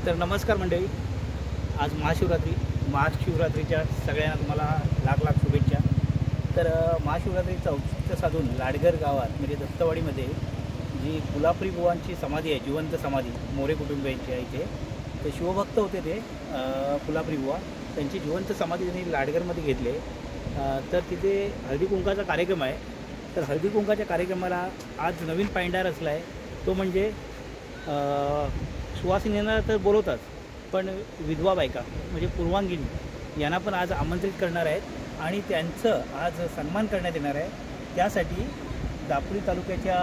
तर नमस्कार मंडळी, आज महाशिवरात्रीच्या सगळ्यांना तुम्हाला लाख लाख शुभेच्छा। तर महाशिवरात्रीचं औचित्य साधून लाडगर गावात म्हणजे दत्तवाडीमध्ये जी कुलापरी बुवांची समाधी आहे, जिवंत समाधी मोरे कुटुंबियांची आहे इथे। ते शिवभक्त होते ते कुलापरी बुवा, त्यांची जिवंत समाधी त्यांनी लाडगरमध्ये घेतली। तर तिथे हळदी कुंकाचा कार्यक्रम आहे। तर हळदी कुंकाच्या कार्यक्रमाला आज नवीन पायंडा रचला आहे, तो म्हणजे सुवासिनींना तर बोलवतात, पण विधवा बायका म्हणजे पूर्वांगिनी यांना पण आज आमंत्रित करणार आहेत आणि त्यांचं आज सन्मान करण्यात येणार आहे। त्यासाठी दापोली तालुक्याच्या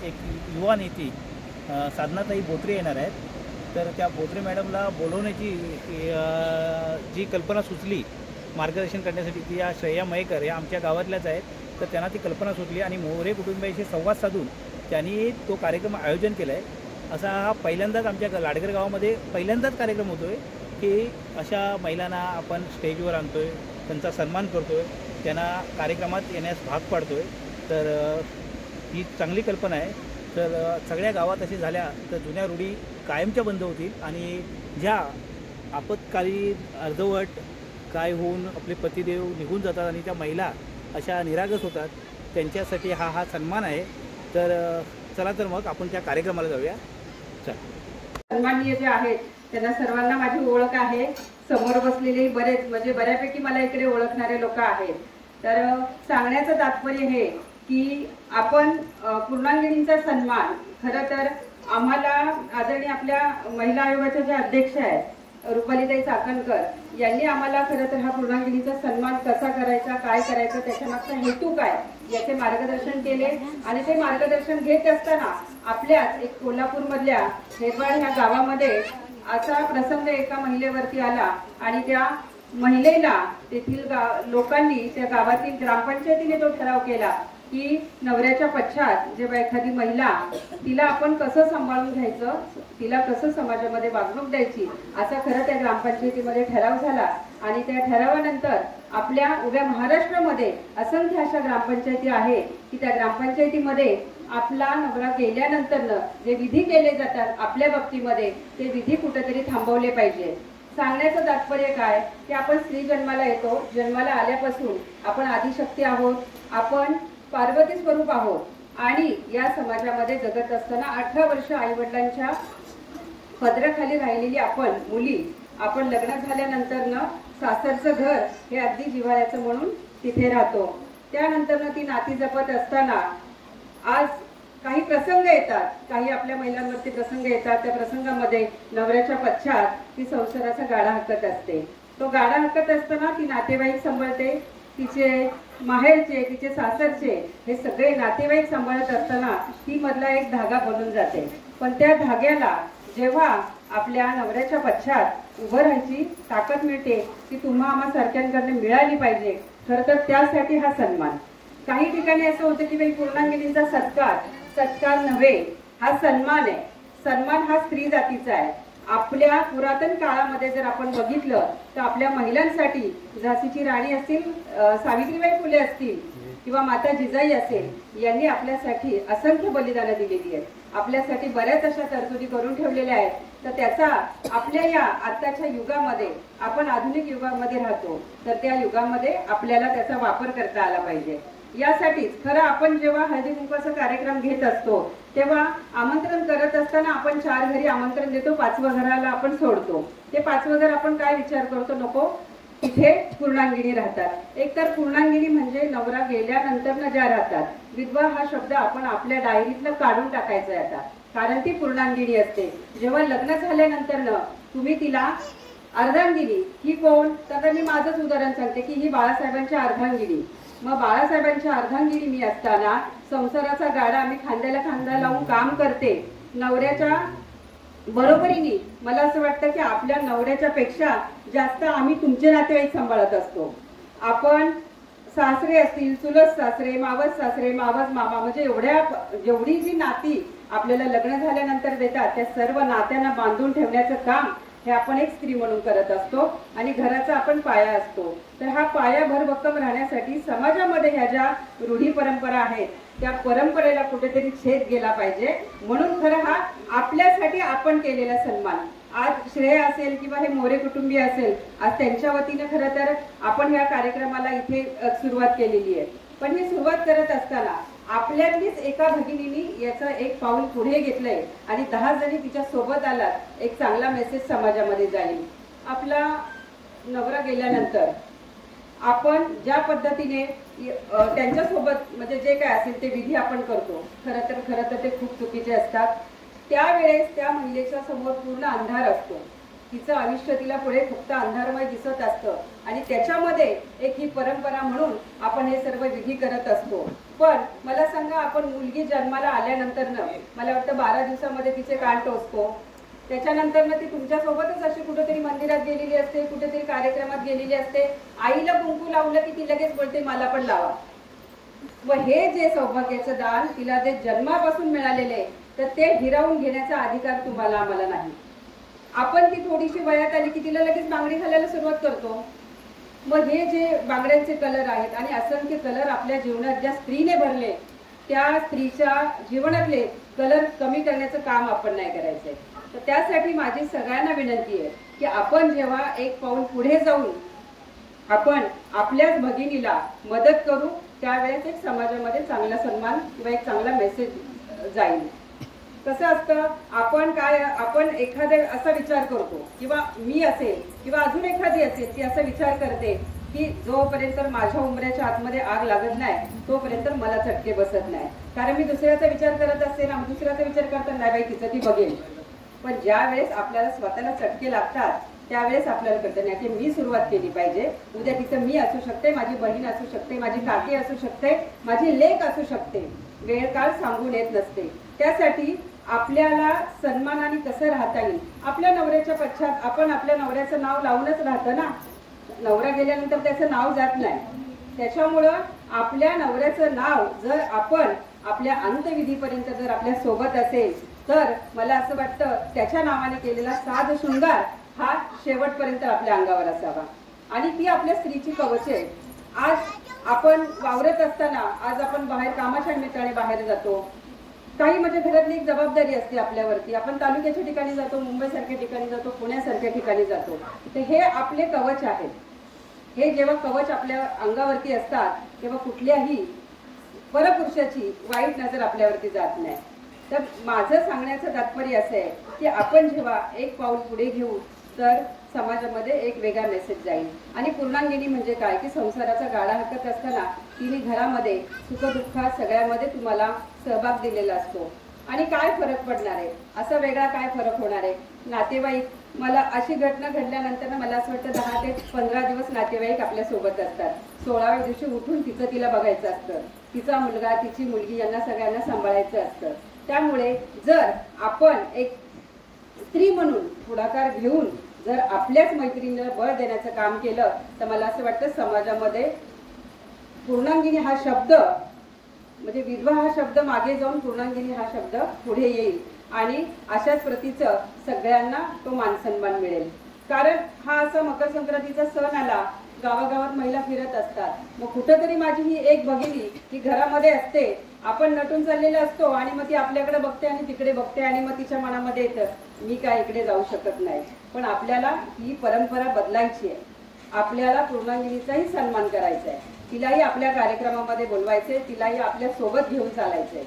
एक युवा नेती साधनाताई बोत्रे येणार आहेत। तर त्या बोत्रे मॅडमला बोलवण्याची जी कल्पना सुचली मार्गदर्शन करण्यासाठी, ती या श्रेया मयेकर या आमच्या गावातल्याच आहेत। तर त्यांना ती कल्पना सुचली आणि मोरे कुटुंबियांशी संवाद साधून त्यांनी तो कार्यक्रम आयोजन केला आहे। असा हा पहिल्यांदाच आमच्या लाडगर गावामध्ये पहिल्यांदाच कार्यक्रम होतो आहे की अशा महिलांना आपण स्टेजवर आणतो आहे, त्यांचा सन्मान करतो आहे, त्यांना कार्यक्रमात येण्यास भाग पाडतो आहे। तर ही चांगली कल्पना आहे। तर सगळ्या गावात अशी झाल्या तर जुन्या रूढी कायमच्या बंद होतील आणि ज्या आपत्कालीन अर्धवट काय होऊन आपले पतिदेव निघून जातात आणि त्या महिला अशा निरागस होतात, त्यांच्यासाठी हा सन्मान आहे। तर चला तर मग आपण त्या कार्यक्रमाला जाऊया। सन्माननीय जे आहेत त्यांना सर्वांना माझी ओळख आहे। समोर बसलेले बरेच म्हणजे बऱ्यापैकी मला इकडे ओळखणारे लोक आहेत। तर सांगण्याचं तात्पर्य हे की आपण पूर्णांगिनींचा सन्मान, खरं तर आम्हाला आदरणीय आपल्या महिला आयोगाच्या ज्या अध्यक्ष आहेत रुपालीताई चाकणकर यांनी आम्हाला खरं तर हा पूर्णांगिनीचा सन्मान कसा करायचा, काय करायचं, त्याच्यामागचा हेतू काय याचे मार्गदर्शन केले। आणि ते मार्गदर्शन घेत असताना आपल्याच एक कोल्हापूरमधल्या हेरवाड ह्या गावामध्ये असा प्रसंग एका महिलेवरती आला आणि त्या महिलेला तेथील लोकांनी, त्या गावातील ग्रामपंचायतीने तो ठराव केला की नवऱ्याच्या पश्चात जेव्हा एखादी महिला, तिला आपण कसं सांभाळून घ्यायचं, तिला कसं समाजामध्ये वागणूक द्यायची, असा खरं त्या ग्रामपंचायतीमध्ये ठराव झाला। आणि त्या ठरावानंतर आपल्या उभ्या महाराष्ट्रामध्ये असंख्य अशा ग्रामपंचायती आहे की त्या ग्रामपंचायतीमध्ये आपला नवरा गेल्यानंतर जे विधी केले जातात आपल्या बाबतीमध्ये, ते विधी कुठेतरी थांबवले पाहिजे। सांगण्याचं तात्पर्य काय की आपण स्त्री जन्माला येतो, जन्माला आल्यापासून आपण आदिशक्ती आहोत, आपण पार्वती स्वरूप आहोत आणि या समाजामध्ये जगत असताना 18 वर्ष आई वडिलांच्या पदराखाली राहिलेली आपण मुली, आपण लग्न झाल्यानंतर सासरचं घर हे अगदी जिव्हाळ्याचं म्हणून तिथे राहतो। त्यानंतर ती नाती जपत असताना आज काही प्रसंग येतात, काही आपल्या महिलांवरती प्रसंग येतात। त्या प्रसंगामध्ये नवऱ्याच्या पश्चात ती संसाराचा गाडा हाकत असते। तो गाडा हाकत असताना ती नातेवाईक सांभाळते, तिचे माहेरचे, तिचे सासरचे हे सगळे नातेवाईक सांभाळत असताना ती मधला एक धागा बनून जाते। पण त्या धाग्याला जेव्हा आपल्या नवऱ्याच्या पश्चात उभं राहायची ताकद मिळते की तुम्हा आम्हा सारख्यांकडे मिळाली पाहिजे, खरं तर त्यासाठी हा सन्मान। काही ठिकाणी असं होतं की पूर्णांगिनीचा सत्कार नव्हे, हा सन्मान आहे। सन्मान हा स्त्री जातीचा आहे। आपल्या पुरातन काळामध्ये जर आपण बघितलं तर आपल्या महिलांसाठी झाशीची राणी असतील, सावित्रीबाई फुले असतील किंवा माता जिजाई असेल, यांनी आपल्यासाठी असंख्य बलिदानं दिलेली आहेत, आपल्यासाठी बऱ्याच अशा तरतुदी करून ठेवलेल्या आहेत। तर त्याचा आपल्या या आताच्या युगामध्ये, आपण आधुनिक युगामध्ये राहतो, तर त्या युगामध्ये आपल्याला त्याचा वापर करता आला पाहिजे। यासाठीच खरं आपण जेव्हा हळदी कुंकवाचा कार्यक्रम घेत असतो तेव्हा आमंत्रण करत असताना आपण 4 घरी आमंत्रण देतो, 5व्या घराला आपण सोडतो। ते 5वं घर आपण काय विचार करतो, नको तिथे पूर्णांगिनी राहतात। एक तर पूर्णांगिनी म्हणजे नवरा गेल्यानंतर ज्या राहतात, विधवा हा शब्द आपण आपल्या डायरीतनं काढून टाकायचा आहे आता, कारण ती पूर्णांगिनी असते। जेव्हा लग्न झाल्यानंतर तुम्ही तिला अर्धांगिनी, ही कोण, तर मी माझंच उदाहरण सांगते की ही बाळासाहेबांच्या अर्धांगिनी। मग बाळासाहेबांच्या अर्धांगिनी मी असताना संसाराचा गाडा आम्ही खांद्याला खांदा लावून काम करते नवऱ्याच्या बरोबरीने। मला असं वाटतं की आपल्या नवऱ्याच्या पेक्षा जास्त आम्ही तुमचे नातेवाईक सांभाळत असतो। आपण सासरे असतील, चुलत सासरे, मावस सासरे, मावस मामा, म्हणजे जेवढी जी नाती आपल्याला लग्न झाल्यानंतर देतात, त्या सर्व नात्यांना बांधून ठेवण्याचं काम हे आपण एक स्त्री म्हणून करत असतो आणि घराचा आपण पाया असतो। तर हा पाया भरभक्कम राहण्यासाठी समाजामध्ये ह्या ज्या रूढी परंपरा आहेत त्या परंपरेला कुठेतरी छेद गेला पाहिजे। म्हणून खरं हा आपल्यासाठी आपण केलेला सन्मान, आज श्रेय असेल किंवा हे मोरे कुटुंबीय असेल, आज त्यांच्या वतीने खरं तर आपण या कार्यक्रमाला इथे सुरुवात केलेली आहे. पण ही सुरुवात करत असताना आपल्यातलीच एका भगिनीने याचं एक पाऊल पुढे घेतलंय आणि 10 जणी तिच्या सोबत आलात. एक चांगला मेसेज समाजामध्ये जाईल. आपला नवरा गेल्यानंतर आपण ज्या पद्धतीने त्यांच्यासोबत म्हणजे जे काय असेल ते विधी आपण करतो, खरं तर ते खूप चुकीचे असतात. त्यावेळेस त्या महिलेच्या समोर पूर्ण अंधार असतो. तिचं आयुष्य तिला पुढे फक्त अंधारमय दिसत असतं आणि त्याच्यामध्ये एक ही परंपरा म्हणून आपण हे सर्व विधी करत असतो. पण मला सांगा, आपण मुलगी जन्माला आल्यानंतर मला वाटतं 12 दिवसामध्ये तिचे कान टोचतो. त्याच्यानंतर ती तुमच्यासोबतच अशी कुठेतरी मंदिरात गेलेली असते, कुठेतरी कार्यक्रमात गेलेली असते. आईला कुंकू लावलं की ती लगेच बोलते मला पण लावा. व हे जे सौभाग्याचं दान तिला जे जन्मापासून मिळालेले तर ते हिरावून घेण्याचा अधिकार तुम्हाला आम्हाला नाही. आपण ती थोडीशी वयात आली की तिला लगेच बांगडी घालायला सुरुवात करतो. मग हे जे बांगड्यांचे कलर आहेत आणि असंख्य कलर आपल्या जीवनात ज्या स्त्रीने भरले, त्या स्त्रीच्या जीवनातले कलर कमी करण्याचं काम आपण नाही करायचंय. तर त्यासाठी माझी सगळ्यांना विनंती आहे की आपण जेव्हा एक पाऊल पुढे जाऊन आपण आपल्याच भगिनीला मदत करू, त्यावेळेस एक समाजामध्ये चांगला सन्मान किंवा एक चांगला मेसेज जाईल. कसं असतं, आपण एखादा असा विचार करतो किंवा मी असेल किंवा अजून एखादी असेल ती असा विचार करते की जोपर्यंत माझ्या उंबऱ्याच्या आतमध्ये आग लागत नाही तोपर्यंत मला चटके बसत नाही. कारण मी दुसऱ्याचा विचार करत असते ना, दुसऱ्याचा विचार करता नाही बाई तिचं ती बघेल. पण ज्या वेळेस आपल्याला स्वतःला चटके लागतात त्यावेळेस आपल्याला कळतं नाही की मी सुरुवात केली पाहिजे. उद्या तिचं मी असू शकते, माझी बहीण असू शकते, माझी काकी असू शकते, माझी लेक असू शकते. वेळ काळ सांगून येत नसते. त्यासाठी आपल्याला सन्मानाने कसं राहता येईल, आपल्या नवऱ्याच्या पश्चात आपण आपल्या नवऱ्याचं नाव लावूनच राहतं ना. नवरा गेल्यानंतर त्याचं नाव जात नाही. त्याच्यामुळं आपल्या नवऱ्याचं नाव जर आपण आपल्या अंतविधीपर्यंत जर आपल्या सोबत असेल तर मला असं वाटतं त्याच्या नावाने केलेला साध शृंगार हा शेवटपर्यंत आपल्या अंगावर असावा. आणि ती आपल्या स्त्रीची कवच आहे. आज आपण वावरत असताना, आज आपण बाहेर कामाच्या निमित्ताने बाहेर जातो, काही म्हणजे घरातली एक जबाबदारी असते आपल्यावरती. आपण तालुक्याच्या ठिकाणी जातो, मुंबईसारख्या ठिकाणी जातो, पुण्यासारख्या ठिकाणी जातो. तर हे आपले कवच आहेत. हे जेव्हा कवच आपल्या अंगावरती असतात तेव्हा कुठल्याही परपुरुषाची वाईट नजर आपल्यावरती जात नाही. तर माझं सांगण्याचं तात्पर्य असं आहे की आपण जेव्हा एक पाऊल पुढे घेऊ तर समाजामध्ये एक वेगळा मेसेज जाईल. आणि पूर्णांगिनी म्हणजे काय की संसाराचा गाडा हाकत असताना तिने घरामध्ये सुखदुःखात सगळ्यामध्ये तुम्हाला सहभाग दिलेला असतो. आणि काय फरक पडणार आहे, असा वेगळा काय फरक होणार आहे. नातेवाईक, मला अशी घटना घडल्यानंतर मला असं वाटतं 10 ते 15 दिवस नातेवाईक आपल्या सोबत असतात. 16व्या दिवशी उठून तिचं तिला बघायचं असतं. तिचा मुलगा, तिची मुलगी यांना सगळ्यांना सांभाळायचं असतं. त्यामुळे जर आपण एक स्त्री म्हणून पुढाकार घेऊन जर आपल्याच मैत्रिणीला बळ देण्याचं काम केलं तर मला असं वाटतं समाजामध्ये पूर्णांगिनी हा शब्द म्हणजे विधवा हा शब्द मागे जाऊन पूर्णांगिनी हा शब्द पुढे येईल आणि अशाच प्रतीचं सगळ्यांना तो मानसन्मान मिळेल. कारण हा असा मकर संक्रांतीचा सण आला, गावागावात महिला फिरत असतात. मग कुठंतरी माझी ही एक भगिनी ही घरामध्ये असते, आपण नटून चाललेला असतो आणि मग ती आपल्याकडे बघते आणि तिकडे बघते आणि मग तिच्या मनामध्ये येतं मी काय इकडे जाऊ शकत नाही. पण आपल्याला ही परंपरा बदलायची आहे. आपल्याला पूर्णांगिनीचाही सन्मान करायचा आहे, तिलाही आपल्या कार्यक्रमामध्ये बोलवायचे, तिलाही आपल्या सोबत घेऊन चालायचंय,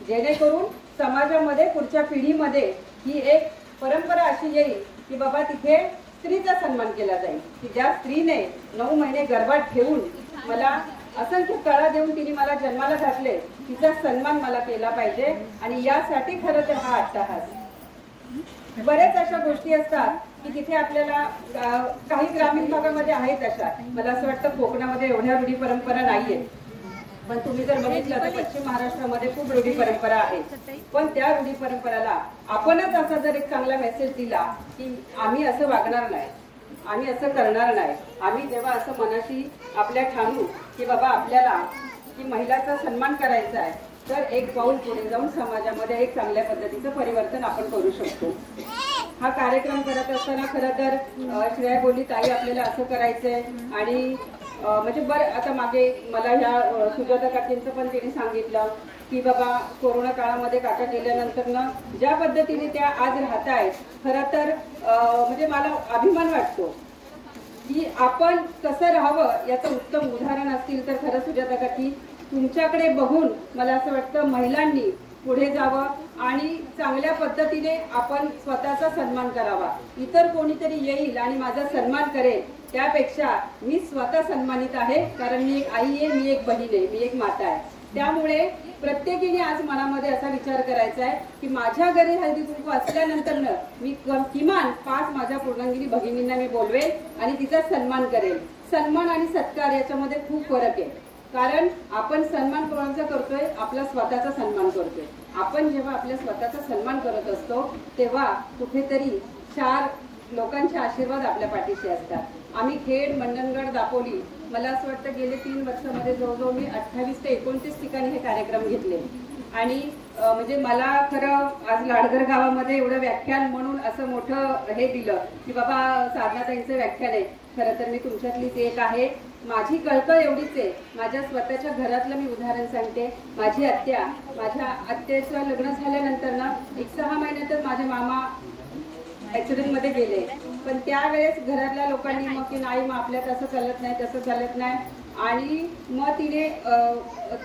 जेणेकरून समाजामध्ये पुढच्या पिढीमध्ये ही एक परंपरा अशी येईल की बाबा तिथे स्त्रीचा सन्मान केला जाईल. की ज्या स्त्रीने 9 महिने गर्भात ठेवून मला असंख्य कळा देऊन तिने मला जन्माला घातले, तिचा सन्मान मला केला पाहिजे. आणि यासाठी खरं तर हा अट्टहास. बरेच अशा गोष्टी असतात की तिथे आपल्याला काही ग्रामीण भागामध्ये आहेत अशा, मला असं वाटतं कोकणामध्ये एवढ्या रूढी परंपरा नाहीये. पण तुम्ही जर बघितलं तर पश्चिम महाराष्ट्रामध्ये खूप रूढी परंपरा आहेत. पण त्या रूढी परंपराला आपणच असा जर एक चांगला मेसेज दिला की आम्ही असं वागणार नाही, आम्ही असं करणार नाही, आम्ही जेव्हा असं मनाशी आपल्या ठाणू की बाबा आपल्याला की महिलाचा सन्मान करायचा आहे तर एक पाऊल पुढे जाऊन समाजामध्ये एक चांगल्या पद्धतीचं परिवर्तन आपण करू शकतो. हा कार्यक्रम करत असताना खरं तर श्रेया बोलली ताई आपल्याला असं करायचंय आणि म्हणजे बरं आता मागे मला ह्या सुजाता काकींचं पण तिने सांगितलं की बाबा कोरोना काळामध्ये काका गेल्यानंतर ना ज्या पद्धतीने त्या आज राहत आहेत, खरं तर म्हणजे मला अभिमान वाटतो की आपण कसं राहावं याचं उत्तम उदाहरण असतील तर खरं सुजाता काकी तुमच्याकडे बघून मला असं वाटतं महिलांनी पुढे जावं आणि चांगल्या पद्धतीने आपण स्वतःचा सन्मान करावा. इतर कोणीतरी येईल आणि माझा सन्मान करेल त्यापेक्षा मी स्वतः सन्मानित आहे, कारण मी एक आई आहे, मी एक बहीण आहे, मी एक माता आहे. त्यामुळे प्रत्येकीने आज मनामध्ये असा विचार करायचा आहे की माझ्या घरी हळदी कुंकू असल्यानंतर मी किमान 5 माझ्या पूर्णांगिनी भगिनींना मी बोलवेल आणि तिचा सन्मान करेल. सन्मान आणि सत्कार याच्यामध्ये खूप फरक आहे, कारण आपण सन्मान कोणाचा करतोय, आपला स्वतःचा सन्मान करतोय. आपण जेव्हा आपल्या स्वतःचा सन्मान करत असतो तेव्हा कुठेतरी 4 लोकांचे आशीर्वाद आपल्या पाठीशी असतात. आम्ही खेड, मंडणगड, दापोली मला असं वाटतं गेले 3 वर्षामध्ये जवळजवळ मी 28 ते 29 ठिकाणी हे कार्यक्रम घेतले आणि म्हणजे मला खरं आज लाडघर गावामध्ये एवढं व्याख्यान म्हणून असं मोठं हे दिलं की बाबा साधनाताईंचं व्याख्यान आहे. खरं तर मी तुमच्यातलीच एक आहे. माझी कळकळ एवढीच आहे, माझ्या स्वतःच्या घरातलं मी उदाहरण सांगते. माझ्या आत्याचं लग्न झाल्यानंतर ना 6 महिन्यातच माझे मामा ऍक्सिडेंट मध्ये गेले. पण त्यावेळेस घरातल्या लोकांनी मग की नाही मग आपल्यात असं चालत नाही, तसं चालत नाही, आणि मग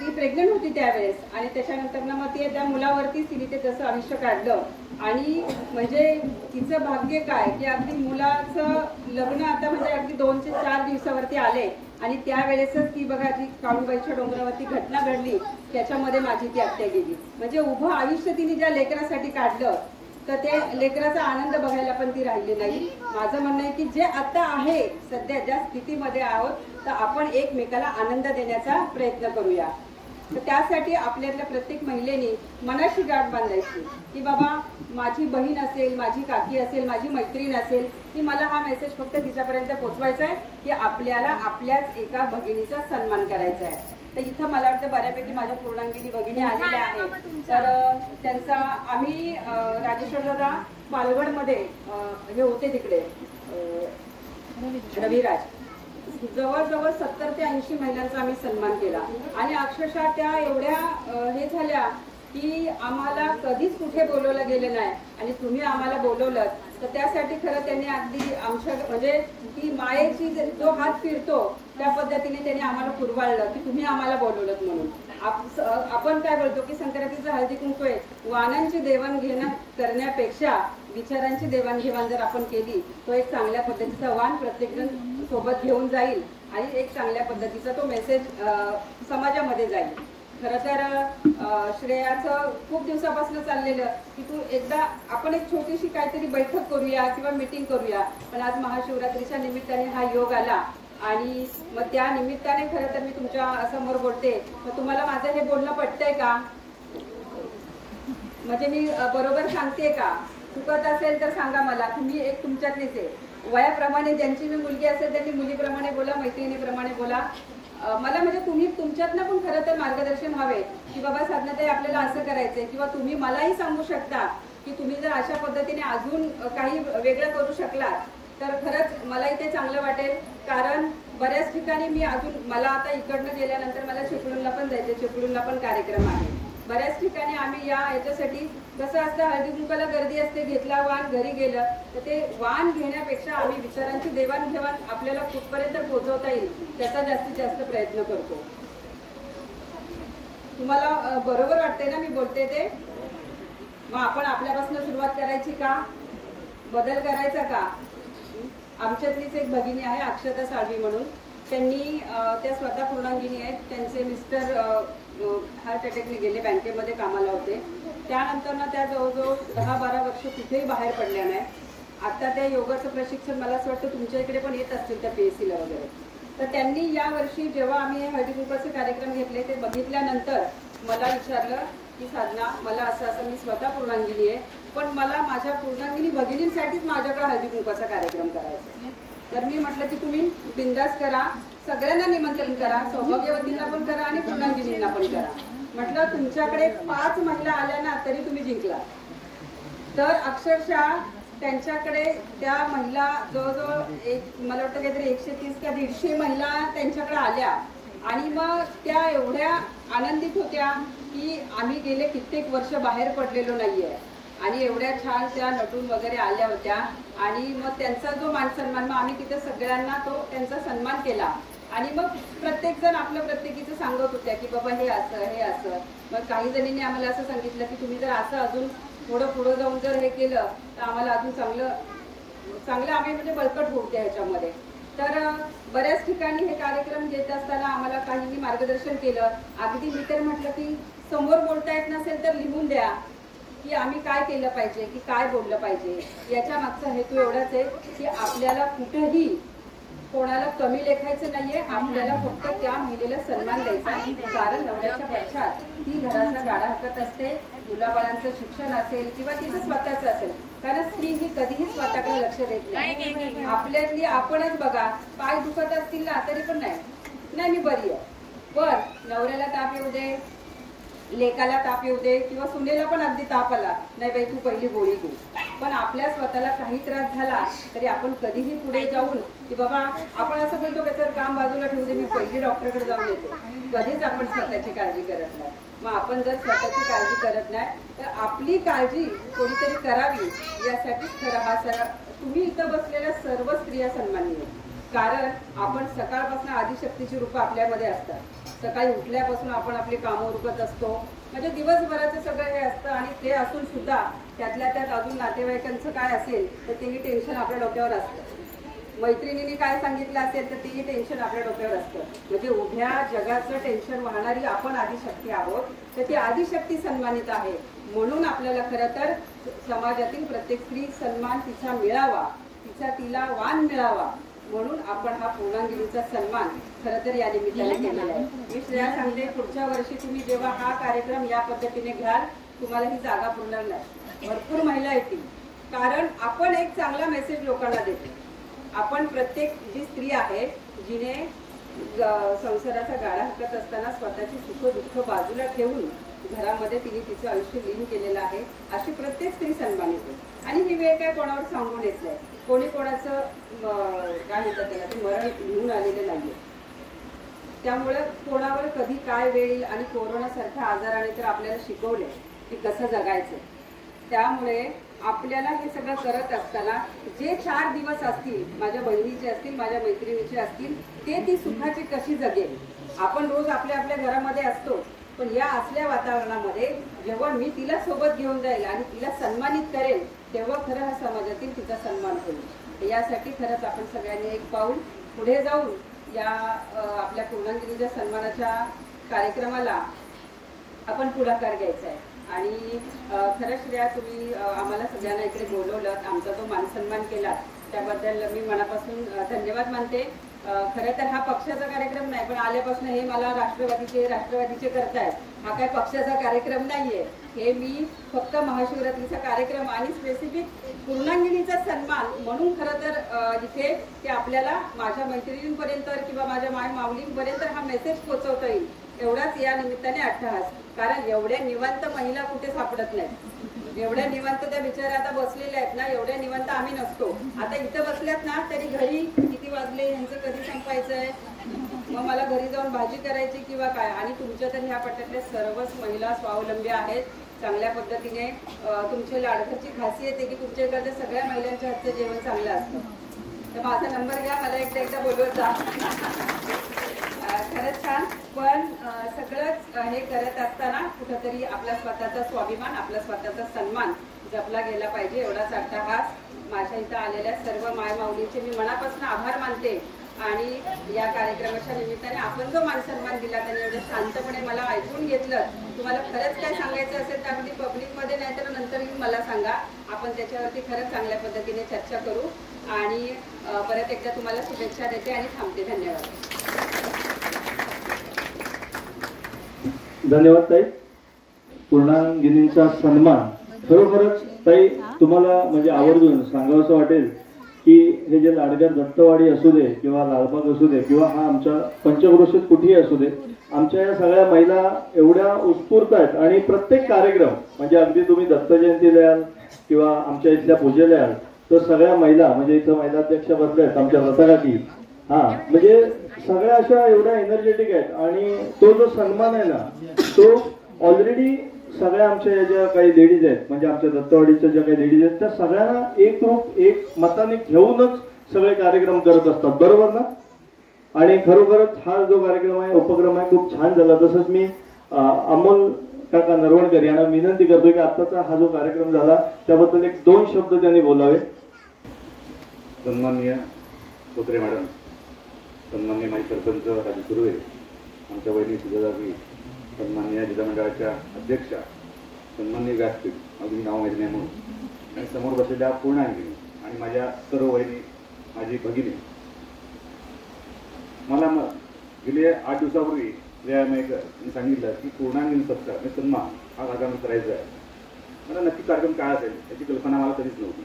ती प्रेग्नंट होती त्यावेळेस आणि त्याच्यानंतर ना मग त्या मुलावरतीच तिने ते तसं आयुष्य काढलं. आणि म्हणजे तिचं भाग्य काय की अगदी मुलाचं लग्न आता म्हणजे अगदी 2 ते 4 दिवसावरती आले आणि त्यावेळेसच ती बघा जी काळूबाईच्या डोंगरावरती घटना घडली त्याच्यामध्ये माझी ती आत्या गेली. म्हणजे उभं आयुष्य तिने ज्या लेकरासाठी काढलं तर ते लेकराचा आनंद बघायला पण ती राहिली नाही. माझं म्हणणं आहे की जे आता आहे सध्या ज्या स्थितीमध्ये आहोत तर आपण एकमेकाला आनंद देण्याचा प्रयत्न करूया. तर त्यासाठी आपल्यातल्या प्रत्येक महिलेने मनाशी गाठ बांधायची की बाबा माझी बहीण असेल, माझी काकी असेल, माझी मैत्रीण असेल, की मला हा मेसेज फक्त तिच्यापर्यंत पोहोचवायचा आहे की आपल्याला आपल्याच एका भगिनीचा सन्मान करायचा आहे. तर इथं मला वाटतं बऱ्यापैकी माझ्या पूर्णांगिनी भगिनी आलेल्या आहेत. तर त्यांचा आम्ही राजेश्वरला पालघरमध्ये हे होते तिकडे रविराज जवळजवळ 70 ते 80 महिलांचा आम्ही सन्मान केला आणि अक्षरशः त्या एवढ्या हे झाल्या की आम्हाला कधीच कुठे बोलवलं गेलं नाही आणि तुम्ही आम्हाला बोलवलं. तर त्यासाठी खरं त्यांनी अगदी आमच्या म्हणजे ती मायेची जो हात फिरतो त्या पद्धतीने त्यांनी आम्हाला पुरवाळलं की तुम्ही आम्हाला बोलवलं म्हणून. आपण काय बोलतो की संक्रांतीचं हळदी कुंकू आहे, वाणांची देवाणघेवाण करण्यापेक्षा विचारांची देवाणघेवाण जर आपण केली तो एक चांगल्या पद्धतीचा वाण प्रत्येकजण सोबत घेऊन जाईल आणि एक चांगल्या पद्धतीचा तो मेसेज समाजामध्ये जाईल. खरं तर श्रेयाचं खूप दिवसापासून चाललेलं की तू एकदा आपण एक छोटीशी काहीतरी बैठक करूया किंवा मीटिंग करूया, पण आज महाशिवरात्रीच्या निमित्ताने हा योग आला आणि मग त्या निमित्ताने खरं तर मी तुमच्या समोर बोलते. मग तुम्हाला माझं हे बोलणं पटतंय का? म्हणजे मी बरोबर सांगते का? चुकत असेल तर सांगा मला. तुम्ही एक तुमच्यातलीच आहे. वयाप्रमाणे ज्यांची मी मुलगी असेल त्यांनी मुलीप्रमाणे बोला, मैत्रिणीप्रमाणे बोला. मला म्हणजे तुम्ही तुमच्यातनं पण खरं तर मार्गदर्शन हवे की बाबा साधनाताई आपल्याला असं करायचंय, किंवा तुम्ही मलाही सांगू शकता की तुम्ही जर अशा पद्धतीने अजून काही वेगळं करू शकलात तर खरंच मलाही ते चांगलं वाटेल. कारण बऱ्याच ठिकाणी मी अजून मला आता इकडनं गेल्यानंतर मला चिपळूणला पण जायचं, चिपळूणला पण कार्यक्रम आहे. बऱ्याच ठिकाणी आम्ही याच्यासाठी कसं असतं हळदी कुंकाला गर्दी असते, घेतला वाण घरी गेलं तर ते वाण घेण्यापेक्षा आम्ही विचारांची देवाणघेवाण आपल्याला कुठपर्यंत पोहोचवता येईल त्याचा जास्तीत जास्त प्रयत्न करतो. तुम्हाला बरोबर वाटते ना मी बोलते ते? मग आपण आपल्यापासून सुरुवात करायची का? बदल करायचा का? आमच्यातलीच एक भगिनी आहे अक्षता साळवी म्हणून, त्यांनी त्या स्वतः पूर्णांगिनी आहेत. त्यांचे मिस्टर हार्ट अटॅकने गेले, बँकेमध्ये कामाला होते. त्यानंतर ना त्या जवळजवळ 10-12 वर्ष कुठेही बाहेर पडल्या नाही. आता त्या योगाचं प्रशिक्षण मला असं वाटतं तुमच्या इकडे पण येत असतील त्या PSCला वगैरे. तर त्यांनी यावर्षी जेव्हा आम्ही हे हळदी कुंकवाचे कार्यक्रम घेतले ते बघितल्यानंतर मला विचारलं की साधना मला असं मी स्वतः पूर्णांगिनी आहे, पण मला माझ्या पूर्णांगिनी भगिनींसाठीच माझ्याकडे हळदी कुंकवाचा कार्यक्रम करायचा. तर मी म्हटलं की तुम्ही बिंदास करा, सगळ्यांना निमंत्रण करा, सौभाग्यवतींना पण करा आणि पूर्णांगिनींना पण करा. म्हटलं तुमच्याकडे 5 महिला आल्या ना तरी तुम्ही जिंकला. तर अक्षरशः त्यांच्याकडे त्या महिला जवळजवळ मला वाटतं काहीतरी 130 का 150 महिला त्यांच्याकडे आल्या आणि मग त्या एवढ्या आनंदित होत्या की आम्ही गेले कित्येक वर्ष बाहेर पडलेलो नाहीये आणि एवढ्या छान त्या नटून वगैरे आल्या होत्या आणि मग त्यांचा जो मान सन्मान, मग आम्ही तिथे सगळ्यांना तो त्यांचा सन्मान केला आणि मग प्रत्येक जण आपलं प्रत्येकीचं सांगत होत्या की बाबा हे असं हे असं. मग काही जणींनी आम्हाला असं सांगितलं की तुम्ही जर असं अजून थोडं पुढं जाऊन जर हे केलं तर आम्हाला अजून चांगलं आम्ही म्हणजे बळकट होऊ त्या ह्याच्यामध्ये. तर बऱ्याच ठिकाणी हे कार्यक्रम घेत असताना आम्हाला काहींनी मार्गदर्शन केलं. अगदी मी तर म्हटलं की समोर बोलता येत नसेल तर लिहून द्या की आम्ही काय केलं पाहिजे की काय बोललं पाहिजे. याच्या मागचा हेतू एवढाच आहे की आपल्याला कुठेही कोणाला कमी लेखायचं नाहीये, आपल्याला फक्त त्या महिलेला सन्मान द्यायचा. कारण नवऱ्याच्या पक्षात ती घराचा गाडा हाकत असते, मुलाबाळांचं शिक्षण असेल किंवा तिचं स्वतःचं असेल. कारण स्त्री ही कधीही स्वतःकडे लक्ष देत नाही. आपल्यातली आपणच बघा, पाय दुखत असतील ना तरी पण नाही मी बरी आहे, पण नवऱ्याला ताप येऊ दे, लेकाला ताप येऊ दे किंवा सुनेला पण अगदी ताप आला नाही बाई तू पहिली गोळी घे, पण आपल्या स्वतःला काही त्रास झाला तरी आपण कधीही पुढे जाऊन की बाबा आपण असं बोलतो की तर काम बाजूला ठेवू दे मी पहिली डॉक्टरकडे जाऊन येतो. कधीच आपण स्वतःची काळजी करत नाही. मग आपण जर स्वतःची काळजी करत नाही तर आपली काळजी कोणीतरी करावी यासाठीच खरं हा तुम्ही इथं बसलेल्या सर्व स्त्रिया सन्माननीय. कारण आपण सकाळपासून आदिशक्तीची रूपं आपल्यामध्ये असतात. सकाळी उठल्यापासून आपण आपली कामं उरकत असतो, म्हणजे दिवसभराचं सगळं हे असतं आणि ते असून सुद्धा त्यातल्या त्यात अजून नातेवाईकांचं काय असेल तर तेही टेन्शन आपल्या डोक्यावर असतं. मैत्रिणींनी काय सांगितलं असेल तर तेही टेन्शन आपल्या डोक्यावर असतं. म्हणजे उभ्या जगाचं टेन्शन वाहणारी आपण आदिशक्ती आहोत, तर ती आदिशक्ती सन्मानित आहे. म्हणून आपल्याला खरं तर समाजातील प्रत्येक स्त्री सन्मान तिचा मिळावा, तिला वाण मिळावा म्हणून आपण हा पूर्णांगिनीचा सन्मान खरं तर या निमित्ताने केलेला आहे. मी श्रेया सांगते, पुढच्या वर्षी तुम्ही जेव्हा हा कार्यक्रम या पद्धतीने घ्याल तुम्हाला ही जागा पुरणार नाही, भरपूर महिला येतील. कारण आपण एक चांगला मेसेज लोकांना देतो. आपण प्रत्येक जी स्त्री आहे जिने संसाराचा गाडा हाकत असताना स्वतःची सुख दुःख बाजूला ठेवून घरामध्ये तिने तिचं आयुष्य लीन केलेलं आहे, अशी प्रत्येक स्त्री सन्मानित आहे. आणि ही वेळ काय कोणावर सांगून येत नाही, कोणी कोणाचं काय म्हणतात त्याला ते मरण घेऊन आलेलं नाहीये. त्यामुळे कोणावर कधी काय वेळ येईल आणि कोरोनासारख्या आजाराने तर आपल्याला शिकवले की कसं जगायचं. त्यामुळे आपल्याला हे सगळं करत असताना जे 4 दिवस असतील, माझ्या बहिणीचे असतील, माझ्या मैत्रिणीचे असतील, ते ती सुखाची कशी जगेल. आपण रोज आपल्या आपल्या घरामध्ये असतो, पण या असल्या वातावरणामध्ये जेव्हा मी तिला सोबत घेऊन जाईल आणि तिला सन्मानित करेल तेव्हा खरं हा समाजातील तिचा सन्मान होईल. यासाठी खरंच आपण सगळ्यांनी एक पाऊल पुढे जाऊन या आपल्या पूर्णांगिनीच्या सन्मानाच्या कार्यक्रमाला आपण पुढाकार घ्यायचा आहे. आणि खरंच श्रेया तुम्ही आम्हाला सगळ्यांना इकडे बोलवलं, आमचा तो मानसन्मान केला त्याबद्दल मी मनापासून धन्यवाद मानते. खरं तर हा पक्षाचा कार्यक्रम नाही, पण आल्यापासून हे मला राष्ट्रवादीचे करतायत. हा काय पक्षाचा कार्यक्रम नाहीये, हे मी फक्त महाशिवरात्रीचा कार्यक्रम आणि स्पेसिफिक पूर्णांगिनीचा सन्मान म्हणून खरं तर इथे ते आपल्याला माझ्या मैत्रिणींपर्यंत किंवा माझ्या माऊलींपर्यंत हा मेसेज पोहोचवता येईल एवढाच या निमित्ताने अट्टहास. कारण एवढ्या निवांत महिला कुठे सापडत नाहीत. एवढ्या निवांत त्या बिचाऱ्या आता बसलेल्या आहेत ना, एवढ्या निवांत आम्ही नसतो. आता इथं बसल्यात ना तरी घरी किती वाजले, यांचं कधी संपायचंय, मग मला घरी जाऊन भाजी करायची किंवा काय. आणि तुमच्या तर ह्या पट्ट्यातल्या सर्वच महिला स्वावलंबी आहेत. चांगल्या पद्धतीने तुमच्या लाडघरची खासियत आहे की तुमच्या इकडच्या सगळ्या महिलांच्या हातचं जेवण चांगलं असतं. तर माझा नंबर घ्या, मला एकदा बोलवत जा. खरंच छान. पण सगळंच हे करत असताना कुठंतरी आपला स्वतःचा स्वाभिमान, आपला स्वतःचा सन्मान जपला गेला पाहिजे एवढाच अट्टहास. माझ्या इथं आलेल्या सर्व मायमाऊलींचे मी मनापासून आभार मानते. आणि या कार्यक्रमाच्या निमित्ताने आपण जो मानसन्मान दिला त्याने एवढं शांतपणे मला ऐकून घेतलं. तुम्हाला खरंच काय सांगायचं असेल तर अगदी पब्लिकमध्ये नाही तर नंतर येऊन मला सांगा, आपण त्याच्यावरती खरंच चांगल्या पद्धतीने चर्चा करू. आणि परत एकदा तुम्हाला शुभेच्छा देते आणि थांबते. धन्यवाद. धन्यवाद ताई. पूर्णांगिनीचा सन्मान खरोखरच ताई तुम्हाला म्हणजे आवर्जून सांगावंसं वाटेल की हे जे लाडघर दत्तवाडी असू दे किंवा लालबाग असू दे किंवा हा आमच्या पंचक्रोशीत कुठेही असू दे, आमच्या या सगळ्या महिला एवढ्या उत्स्फूर्त आहेत. आणि प्रत्येक कार्यक्रम म्हणजे अगदी तुम्ही दत्त जयंतीला याल किंवा आमच्या इथल्या पूजेला याल तर सगळ्या महिला म्हणजे इथं महिलाध्यक्ष बसल्या आहेत आमच्या रथकाठी, हा म्हणजे सगळ्या अशा एवढ्या एनर्जेटिक आहेत आणि तो जो सन्मान आहे ना तो ऑलरेडी सगळ्या आमच्या या ज्या काही लेडीज आहेत म्हणजे आमच्या दत्तवाडीच्या ज्या काही लेडीज आहेत त्या सगळ्यांना एक रूप एक मताने घेऊनच सगळे कार्यक्रम करत असतात, बरोबर ना? आणि खरोखरच हा जो कार्यक्रम आहे उपक्रम आहे खूप छान झाला. तसंच मी अमोल काका नरवणकर यांना विनंती करतोय की आत्ताचा हा जो कार्यक्रम झाला त्याबद्दल एक 2 शब्द त्यांनी बोलावे. सन्माननीय कोत्रे मॅडम, सन्माननीय माजी सरपंच राजू सुर्वे, आमच्या वहिनी सुजाताजी, सन्माननीय जिल्हा मंडळाच्या अध्यक्षा, सन्माननीय व्यासपीठ, अजून नाव माहिती नाही म्हणून, आणि समोर बसलेल्या पूर्णांगिनी आणि माझ्या सर्व वहिनी, माझी भगिनी. मला गेले 8 दिवसापूर्वी श्रेया मयेकरनी सांगितलं की पूर्णांगिनी सत्कार म्हणजे सन्मान हा कार्यक्रम करायचा आहे. मला नक्की कार्यक्रम काय असेल याची कल्पना मला कधीच नव्हती.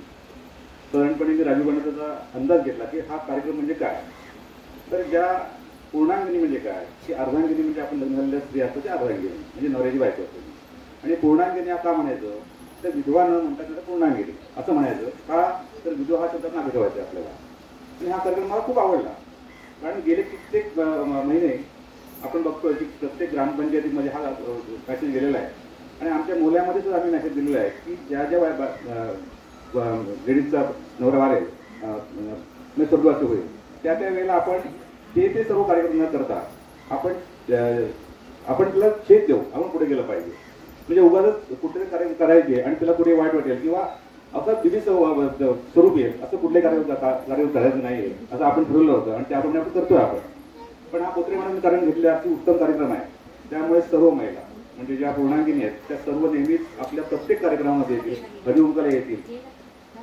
साधारणपणे मी राजू गणेशचा अंदाज घेतला की हा कार्यक्रम म्हणजे काय. तर ज्या पूर्णांगिनी म्हणजे काय की अर्धांगिनी म्हणजे आपण लग्न झालेल्या स्त्री असतो त्या अर्धांगिनी म्हणजे नवऱ्याची बायको असते. आणि पूर्णांगिनी हा का म्हणायचं तर विधवा न म्हणता त्याला पूर्णांगिनी असं म्हणायचं का तर विधवा हा शब्द नावे ठेवायचा आपल्याला. आणि हा कार्यक्रम मला खूप आवडला कारण गेले कित्येक महिने आपण बघतोय की प्रत्येक ग्रामपंचायतीमध्ये हा मॅसेज गेलेला आहे आणि आमच्या मोल्यामध्ये सुद्धा आम्ही मॅसेज दिलेला आहे की ज्या ज्या लेडीजचा नवरा वारेल म्हणजे स्वर्गवासी होईल त्या वेळेला आपण ते सर्व कार्यक्रम न करता आपण त्याला शेत देऊ, आपण पुढे गेलं पाहिजे. म्हणजे उगाच कुठले कार्यक्रम करायचे आणि त्याला पुढे वाईट वाटेल किंवा असं दिली स्वरूप येईल असं कुठले कार्यक्रम करायचं नाही असं आपण ठरवलं होतं आणि त्याप्रमाणे आपण करतोय आपण. पण हा कोत्रे मॅडम कारण घेतले अति उत्तम कार्यक्रम आहे. त्यामुळे सर्व महिला म्हणजे ज्या पूर्णांगिनी आहेत त्या सर्व नेहमीच आपल्या प्रत्येक कार्यक्रमामध्ये येतील, हरिओंकाला येतील.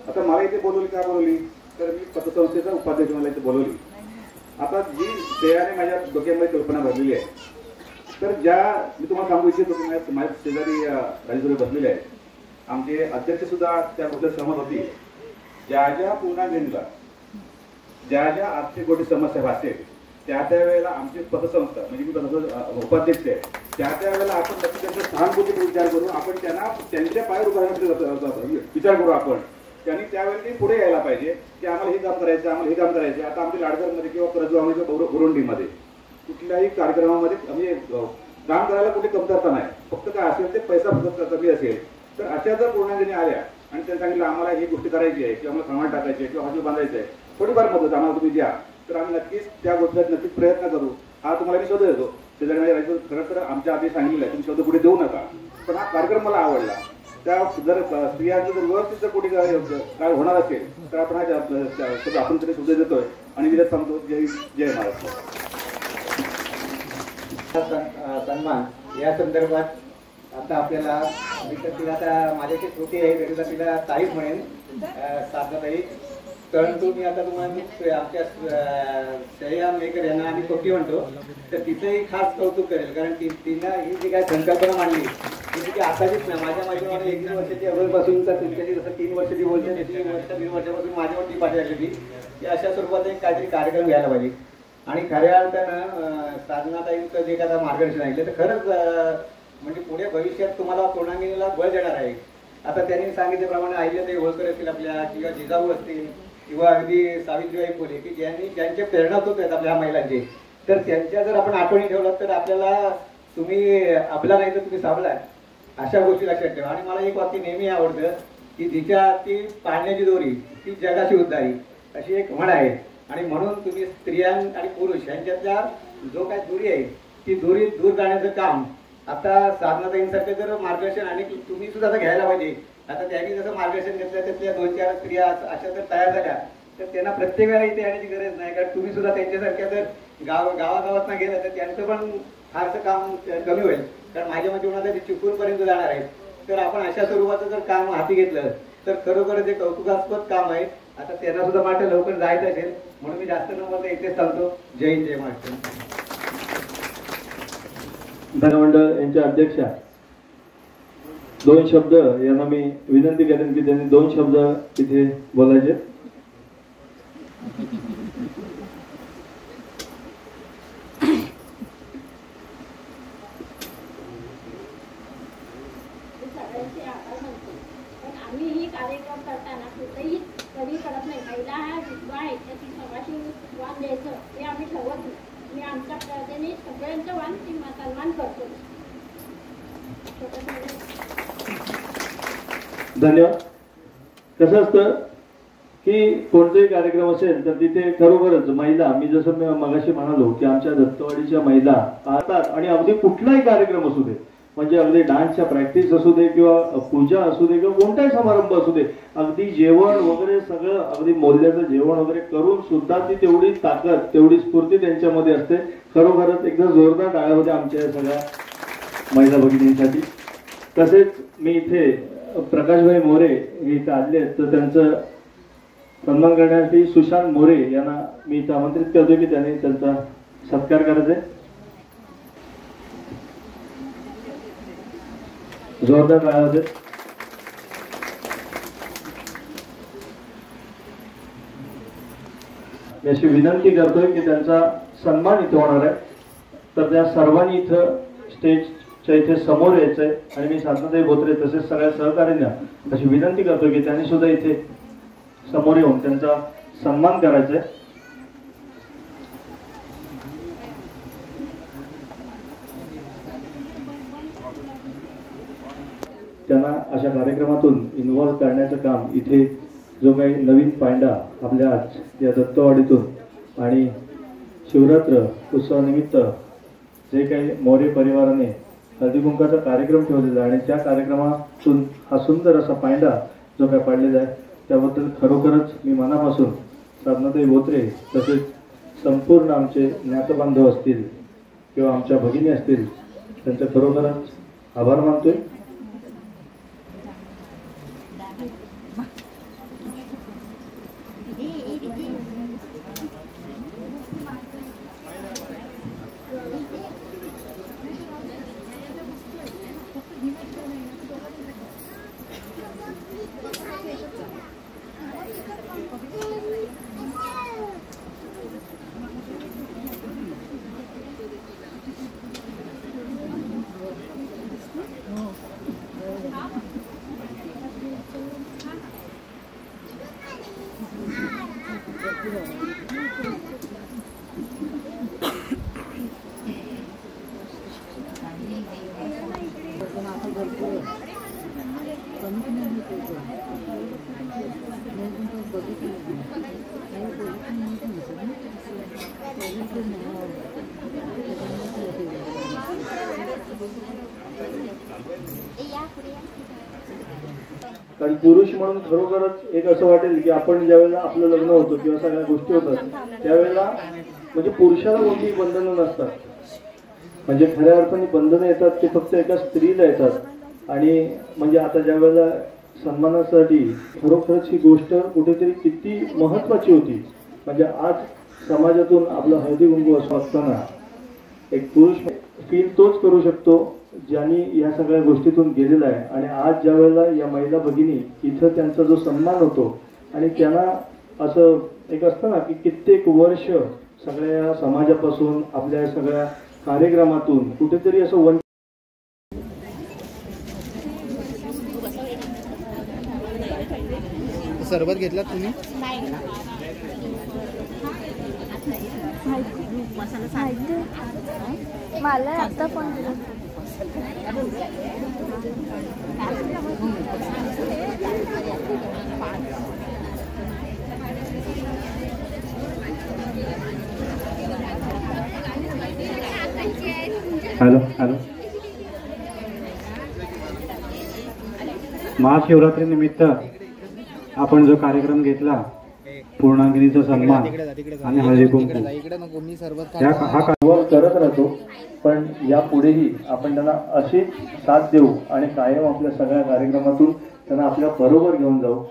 आता मला इथे बोलवली का बोलवली तर मी पतसंस्थेचा उपाध्यक्ष मला इथे बोलवली. आता जी श्रेयाने माझ्या डोक्यामध्ये कल्पना भरलेली आहे तर ज्या मी तुम्हाला सांगू इच्छितो की माझ्या शेजारी राजेश्वरी बसलेले आहेत. आमचे अध्यक्ष सुद्धा त्याबद्दल सहमत होती. ज्या ज्या पूर्णांगिनीला ज्या ज्या आर्थिक गोष्टी समस्या भासेल त्या वेळेला आमची पतसंस्था म्हणजे मी पतसंस्था उपाध्यक्ष आहे त्या वेळेला आपण नक्की त्यांचा सहानुभूतीने विचार करू, आपण त्यांना त्यांच्या पायावर उभारण्यासाठी विचार करू आपण. त्यांनी त्यावेळेला ते पुढे यायला पाहिजे की आम्हाला हे काम करायचं, आम्हाला हे काम करायचं. आता आमच्या लाडघरमध्ये किंवा करजगावमध्ये किंवा बुरुंडीमध्ये कुठल्याही कार्यक्रमामध्ये म्हणजे काम करायला कुठे कमतरता नाही. फक्त काय असेल ते पैसा फक्त कमी असेल तर अशा जर पूर्णांगिनी आल्या आणि त्यांनी सांगितलं आम्हाला ही गोष्टी करायची आहे किंवा आम्हाला सामान टाकायचे किंवा हॉटेल बांधायचं आहे, थोडीफार मदत आम्हाला तुम्ही द्या तर आम्ही नक्कीच त्या गोष्टीत नक्कीच प्रयत्न करू. हा तुम्हाला मी शोध देतो त्याच्याकडे राहायचं. खरं तर आमच्या आधी सांगितलं आहे तुम्ही शोध पुढे देऊ नका. पण हा कार्यक्रम मला आवडला. त्या जर स्त्रियांचं जर व्यवस्थित जर कुठे काय होणार असेल तर आपण हा शब्द आपण तरी शोध देतोय आणि मी सांगतो जय जय महाराष्ट्र. सन्मान या संदर्भात आता आपल्याला तिला आता माझ्याशी छोटी आहे तरी तिला ताईच म्हणेन साधनाताई. परंतु मी आता तुम्हाला आमच्या श्रेया मयेकर यांना आम्ही छोटी म्हणतो तर तिचंही खास कौतुक करेल कारण तिनं ही जी काय संकल्पना मांडली ती आताचीच नाही. माझ्या माझ्यामध्ये 1-3 वर्षाची अगोदरपासून तर तुमच्याशी जसं 3 वर्षाची बोलते 3 वर्षापासून माझ्यावर ती पाठी लागली की अशा स्वरूपात एक काहीतरी कार्यक्रम घ्यायला पाहिजे. आणि खऱ्या अर्थानं साधनाताईंचं जे काय मार्गदर्शन आहे तर खरंच म्हणजे पुढे भविष्यात तुम्हाला पूर्णांगिनीला बळ देणार आहे. आता त्यांनी सांगितल्याप्रमाणे अहिल्याताई होळकर असतील आपल्या किंवा जिजाऊ असतील किंवा अगदी सावित्रीबाई फुले की ज्यांचे प्रेरणा होत आहेत आपल्या महिलांचे तर त्यांच्या जर आपण आठवणी ठेवलात तर आपल्याला तुम्ही आपला नाही तर तुम्ही सावला अशा गोष्टी लक्षात ठेवा. आणि मला एक वाक्य नेहमी आवडतं की जिच्या ती पाळण्याची दोरी ती जगाची उद्धारी अशी एक म्हण आहे. आणि म्हणून तुम्ही स्त्रियां आणि पुरुष यांच्यातल्या जो काय दुरी आहे ती दुरी दूर करण्याचं काम आता साधनाताईंसारखे जर मार्गदर्शन आणि तुम्ही सुद्धा घ्यायला पाहिजे. आता त्यांनी जसं मार्गदर्शन घेतलं त्यातल्या 2-4 स्त्रिया अशा जर तयार झाल्या तर त्यांना प्रत्येक वेळेला इथे येण्याची गरज नाही. कारण तुम्ही सुद्धा त्यांच्यासारख्या जर गावागावात ना गेलं तर त्यांचं पण फारसं काम कमी होईल. कारण माझ्या जीवनात ते चिपळूणपर्यंत जाणार आहेत. तर आपण अशा स्वरूपाचं जर काम हाती घेतलं तर खरोखर जे कौतुकास्पद काम आहे. आता त्यांना सुद्धा वाटतं लवकर जायचं असेल म्हणून मी जास्त न बोलता इथेच सांगतो जय हिंद जय महाराष्ट्र. मंडळ यांच्या अध्यक्षा 2 शब्द यांना मी विनंती करेन की त्यांनी 2 शब्द इथे बोलायचे. आम्ही ही कार्यक्रम करताना कुठेही कमी करत नाही. महिला ह्या विधवा आहेत त्या ती समाजाशी वाण द्यायचं हे आम्ही ठरवत नाही. मी आमच्या प्रजाने सगळ्यांचं वाण सन्मान करतो. धन्यवाद. कसं असतं की कोणताही कार्यक्रम असेल तर तिथे खरोखरच महिला, मी जसं मी मगाशी म्हणालो की आमच्या दत्तवाडीच्या महिला येतात आणि अगदी कुठलाही कार्यक्रम असू दे, म्हणजे अगदी डान्सच्या प्रॅक्टिस असू दे किंवा पूजा असू दे किंवा कोणताही समारंभ असू दे, अगदी जेवण वगैरे सगळं अगदी मोल्याचं जेवण वगैरे करून सुद्धा ती तेवढी ताकद, तेवढी स्फूर्ती त्यांच्यामध्ये असते. खरोखरच एकदम जोरदार टाळ्या होत्या आमच्या या सगळ्या महिला भगिनींसाठी. तसेच मी इथे प्रकाशभाई मोरे हे इथे आले आहेत, तर त्यांचं सन्मान करण्यासाठी सुशांत मोरे यांना मी इथं आमंत्रित करतो की त्यांनी त्यांचा सत्कार करायचा आहे. जोरदार टाळ्या होते. मी अशी विनंती करतोय की त्यांचा सन्मान इथे होणार आहे, तर त्या सर्वांनी इथं स्टेजच्या इथे समोर यायचंय आणि मी साधनाताई बोत्रे तसेच सगळ्या सहकार्यांना अशी विनंती करतोय की त्यांनी सुद्धा इथे समोर येऊन त्यांचा सन्मान करायचा आहे. त्यांना अशा कार्यक्रमातून इन्व्हॉल्व करण्याचं काम इथे जो काही नवीन पायंडा आपल्या आज या दत्तवाडीतून आणि शिवरात्र उत्सवानिमित्त जे काही मोरे परिवाराने हळदी कुंकाचा कार्यक्रम ठेवलेला आणि त्या कार्यक्रमातून हा सुंदर असा पायंडा जो काही पाडलेला आहे त्याबद्दल खरोखरच मी मनापासून साधनाताई बोत्रे तसेच संपूर्ण आमचे ज्ञातबांधव असतील किंवा आमच्या भगिनी असतील त्यांचे खरोखरच आभार मानतोय. कारण पुरुष म्हणून खरोखरच एक असं वाटेल की आपण ज्यावेळेला आपलं लग्न होतं किंवा सगळ्या गोष्टी होतात त्यावेळेला म्हणजे पुरुषाला कोणतीही बंधनं नसतात. म्हणजे खऱ्या अर्थाने बंधनं येतात ते फक्त एका स्त्रीला येतात. आणि म्हणजे आता ज्या वेळेला सन्मानासाठी खरोखरच ही गोष्ट कुठेतरी किती महत्वाची होती. म्हणजे आज समाजातून आपलं हळदी कुंकू असताना एक पुरुष फील तोच करू शकतो ज्यांनी या सगळ्या गोष्टीतून गेलेला आहे. आणि आज ज्या वेळेला या महिला भगिनी इथं त्यांचा जो सन्मान होतो आणि त्यांना असं एक असतं ना की कित्येक वर्ष सगळ्या समाजापासून आपल्या सगळ्या कार्यक्रमातून कुठेतरी असं वंचित सरबत घेतला तुम्ही? मला आता पण हॅलो हॅलो. महाशिवरात्री निमित्त आपण जो कार्यक्रम घेतला पूर्णांगिनीचा सन्मान आणि हळदी कुंकू हा कार्य करत राहतो. पण यापुढेही आपण त्यांना अशीच साथ देऊ आणि कायम आपल्या सगळ्या कार्यक्रमातून त्यांना आपल्या बरोबर घेऊन जाऊ.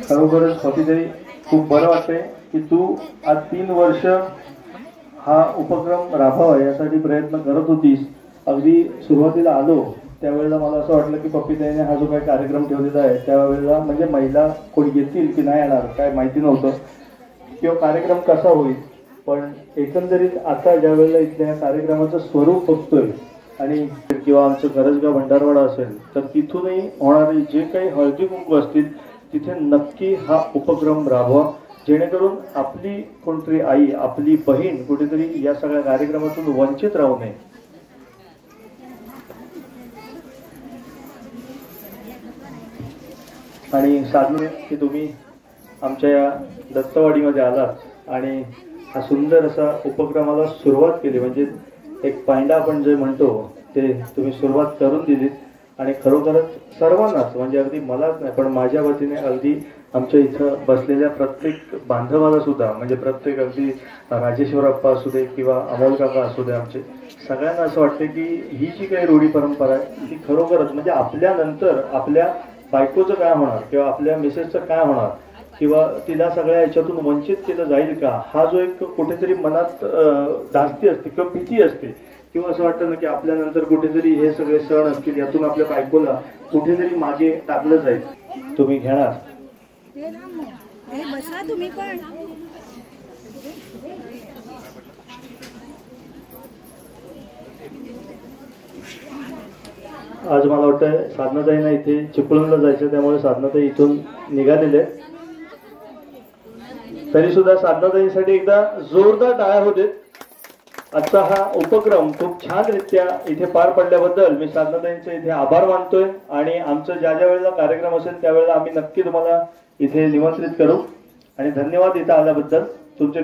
खरोखरच कधीतरी खूप बरं वाटतंय की तू आज 3 वर्ष हा उपक्रम राबवावा यासाठी प्रयत्न करत होतीस. अगदी सुरुवातीला आलो त्यावेळेला मला असं वाटलं की पप्पीताईने हा जो काही कार्यक्रम ठेवलेला आहे त्यावेळेला म्हणजे महिला कोणी येतील की नाही येणार काय माहिती नव्हतं किंवा कार्यक्रम कसा होईल. पण एकंदरीत आता ज्या वेळेला इथल्या कार्यक्रमाचं स्वरूप बघतोय आणि किंवा आमचं करंजगाव भंडारवाडा असेल तर तिथूनही होणारे जे काही हळदी कुंकू असतील तिथे नक्की हा उपक्रम राबवा, जेणेकरून आपली कोणतरी आई, आपली बहीण कुठेतरी या सगळ्या कार्यक्रमातून वंचित राहू नये. आणि साधने की तुम्ही आमच्या या दत्तवाडीमध्ये आलात आणि हा सुंदर असा उपक्रमाला सुरुवात केली, म्हणजे एक पायंडा आपण जे म्हणतो ते तुम्ही सुरुवात करून दिलीत. आणि खरोखरच सर्वांनाच, म्हणजे अगदी मलाच नाही पण माझ्या वतीने अगदी आमच्या इथं बसलेल्या प्रत्येक बांधवाला सुद्धा, म्हणजे प्रत्येक अगदी राजेश्वरप्पा असू दे किंवा अमोल काका असू दे, आमचे सगळ्यांना असं वाटतं की ही जी काही रूढी परंपरा आहे ती खरोखरच म्हणजे आपल्यानंतर आपल्या बायकोचं काय होणार किंवा आपल्या मिसेसचं काय होणार किंवा तिला सगळ्या याच्यातून वंचित केलं जाईल का, हा जो एक कुठेतरी मनात धास्ती असते किंवा भीती असते किंवा असं वाटतं ना की आपल्यानंतर कुठेतरी हे सगळे सण असतील यातून आपल्या बायकोला कुठेतरी मागे टाकलं जाईल. तुम्ही घेणार तुम्ही पण आज मला वाटतं साधनाताईंना इथे चिपळूणला जायचं, त्यामुळे साधनाताई इथून निघालेले. तरी सुद्धा साधनाताईंसाठी एकदा जोरदार टाळ्या होते. आजचा हा उपक्रम खूप छानरित्या इथे पार पडल्याबद्दल मी साधनाताईंचे इथे आभार मानतोय. आणि आमचं ज्या ज्या वेळेला कार्यक्रम असेल त्यावेळेला आम्ही नक्की तुम्हाला इथे निमंत्रित करू. आणि धन्यवाद इथं आल्याबद्दल तुमचे.